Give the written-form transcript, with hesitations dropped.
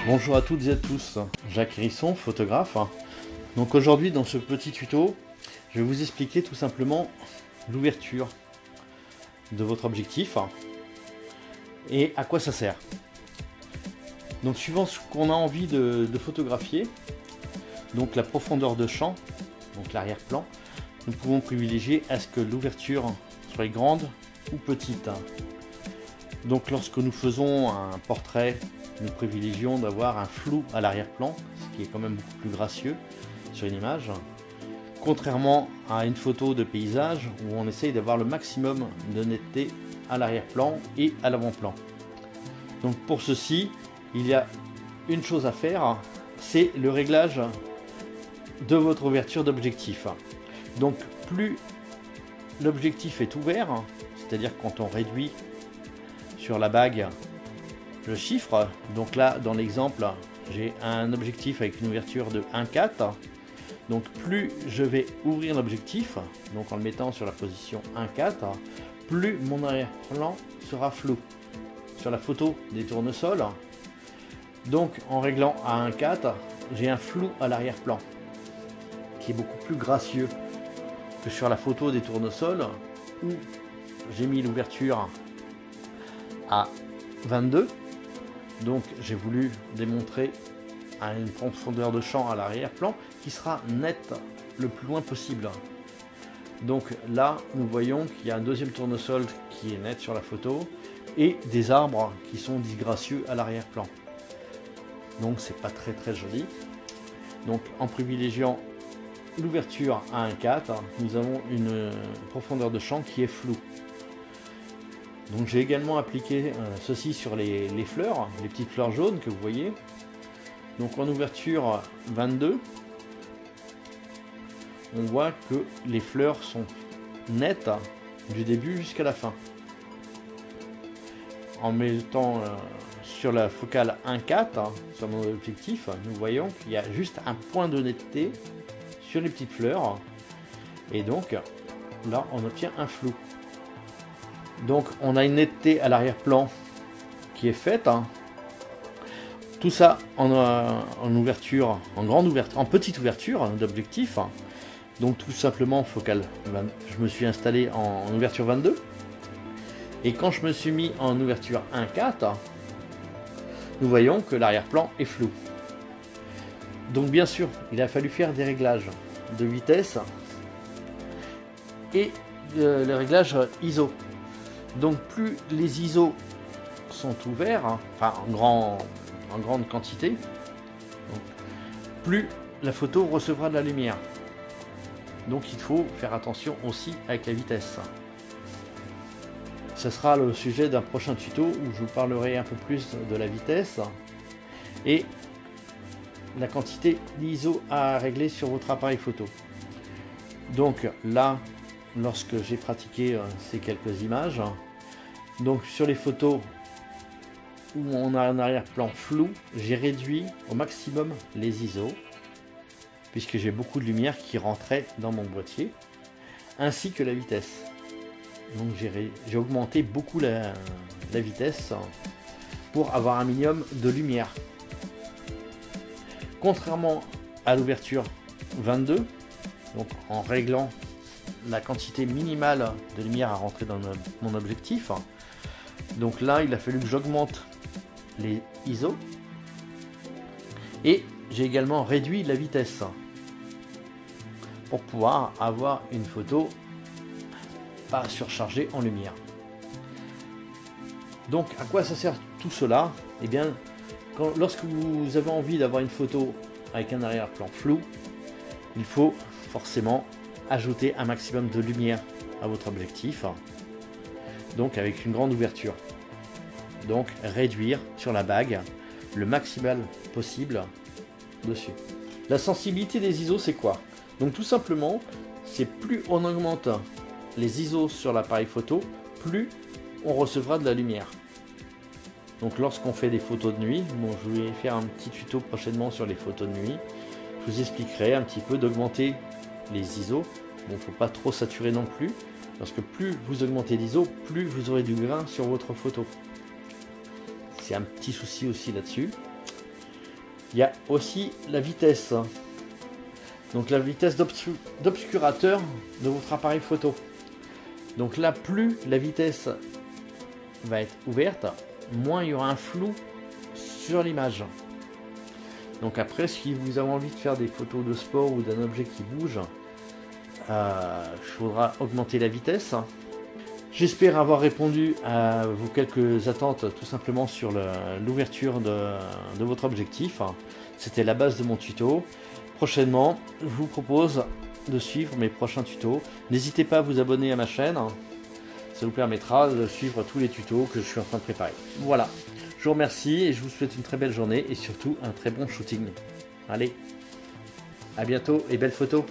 Bonjour à toutes et à tous, Jacques Hérisson, photographe. Donc aujourd'hui dans ce petit tuto, je vais vous expliquer tout simplement l'ouverture de votre objectif et à quoi ça sert. Donc suivant ce qu'on a envie de photographier, donc la profondeur de champ, donc l'arrière-plan, nous pouvons privilégier à ce que l'ouverture soit grande ou petite. Donc lorsque nous faisons un portrait, nous privilégions d'avoir un flou à l'arrière-plan, ce qui est quand même beaucoup plus gracieux sur une image, contrairement à une photo de paysage où on essaye d'avoir le maximum de netteté à l'arrière-plan et à l'avant-plan. Donc pour ceci, il y a une chose à faire, c'est le réglage de votre ouverture d'objectif. Donc plus l'objectif est ouvert, c'est-à-dire quand on réduit sur la bague le chiffre, donc là dans l'exemple j'ai un objectif avec une ouverture de 1,4, donc plus je vais ouvrir l'objectif, donc en le mettant sur la position 1,4, plus mon arrière-plan sera flou. Sur la photo des tournesols, donc en réglant à 1,4, j'ai un flou à l'arrière-plan qui est beaucoup plus gracieux que sur la photo des tournesols où j'ai mis l'ouverture à 22. Donc j'ai voulu démontrer à une profondeur de champ à l'arrière-plan qui sera nette le plus loin possible. Donc là nous voyons qu'il y a un deuxième tournesol qui est net sur la photo et des arbres qui sont disgracieux à l'arrière-plan. Donc c'est pas très joli. Donc en privilégiant l'ouverture à 1,4, nous avons une profondeur de champ qui est floue. Donc j'ai également appliqué ceci sur les fleurs, les petites fleurs jaunes que vous voyez. Donc en ouverture 22, on voit que les fleurs sont nettes du début jusqu'à la fin. En mettant sur la focale 1,4 sur mon objectif, nous voyons qu'il y a juste un point de netteté sur les petites fleurs. Et donc là on obtient un flou. Donc on a une netteté à l'arrière-plan qui est faite. Tout ça en ouverture, en grande ouverture, en petite ouverture d'objectif. Donc tout simplement focale. Je me suis installé en ouverture 22. Et quand je me suis mis en ouverture 1,4, nous voyons que l'arrière-plan est flou. Donc bien sûr, il a fallu faire des réglages de vitesse et le réglage ISO. Donc plus les ISO sont ouverts, enfin en grande quantité, donc, plus la photo recevra de la lumière. Donc il faut faire attention aussi avec la vitesse. Ce sera le sujet d'un prochain tuto où je vous parlerai un peu plus de la vitesse et la quantité d'ISO à régler sur votre appareil photo. Donc là, lorsque j'ai pratiqué ces quelques images, donc sur les photos où on a un arrière-plan flou, j'ai réduit au maximum les ISO puisque j'ai beaucoup de lumière qui rentrait dans mon boîtier, ainsi que la vitesse. Donc j'ai augmenté beaucoup la vitesse pour avoir un minimum de lumière. Contrairement à l'ouverture 22, donc en réglant la quantité minimale de lumière à rentrer dans mon objectif, donc là il a fallu que j'augmente les ISO et j'ai également réduit la vitesse pour pouvoir avoir une photo pas surchargée en lumière. Donc à quoi ça sert tout cela? Eh bien lorsque vous avez envie d'avoir une photo avec un arrière-plan flou, il faut forcément ajouter un maximum de lumière à votre objectif, donc avec une grande ouverture. Donc réduire sur la bague le maximal possible dessus. La sensibilité des ISO c'est quoi? Donc tout simplement, c'est plus on augmente les ISO sur l'appareil photo, plus on recevra de la lumière. Donc lorsqu'on fait des photos de nuit, bon, je vais faire un petit tuto prochainement sur les photos de nuit, je vous expliquerai un petit peu d'augmenter les ISO. Bon, faut pas trop saturer non plus, parce que plus vous augmentez l'ISO, plus vous aurez du grain sur votre photo. C'est un petit souci aussi là-dessus. Il y a aussi la vitesse. Donc la vitesse d'obscurateur de votre appareil photo. Donc là, plus la vitesse va être ouverte, moins il y aura un flou sur l'image. Donc après, si vous avez envie de faire des photos de sport ou d'un objet qui bouge, il faudra augmenter la vitesse. J'espère avoir répondu à vos quelques attentes tout simplement sur l'ouverture de votre objectif. C'était la base de mon tuto. Prochainement, je vous propose de suivre mes prochains tutos. N'hésitez pas à vous abonner à ma chaîne. Ça vous permettra de suivre tous les tutos que je suis en train de préparer. Voilà, je vous remercie et je vous souhaite une très belle journée et surtout un très bon shooting. Allez, à bientôt et belles photos.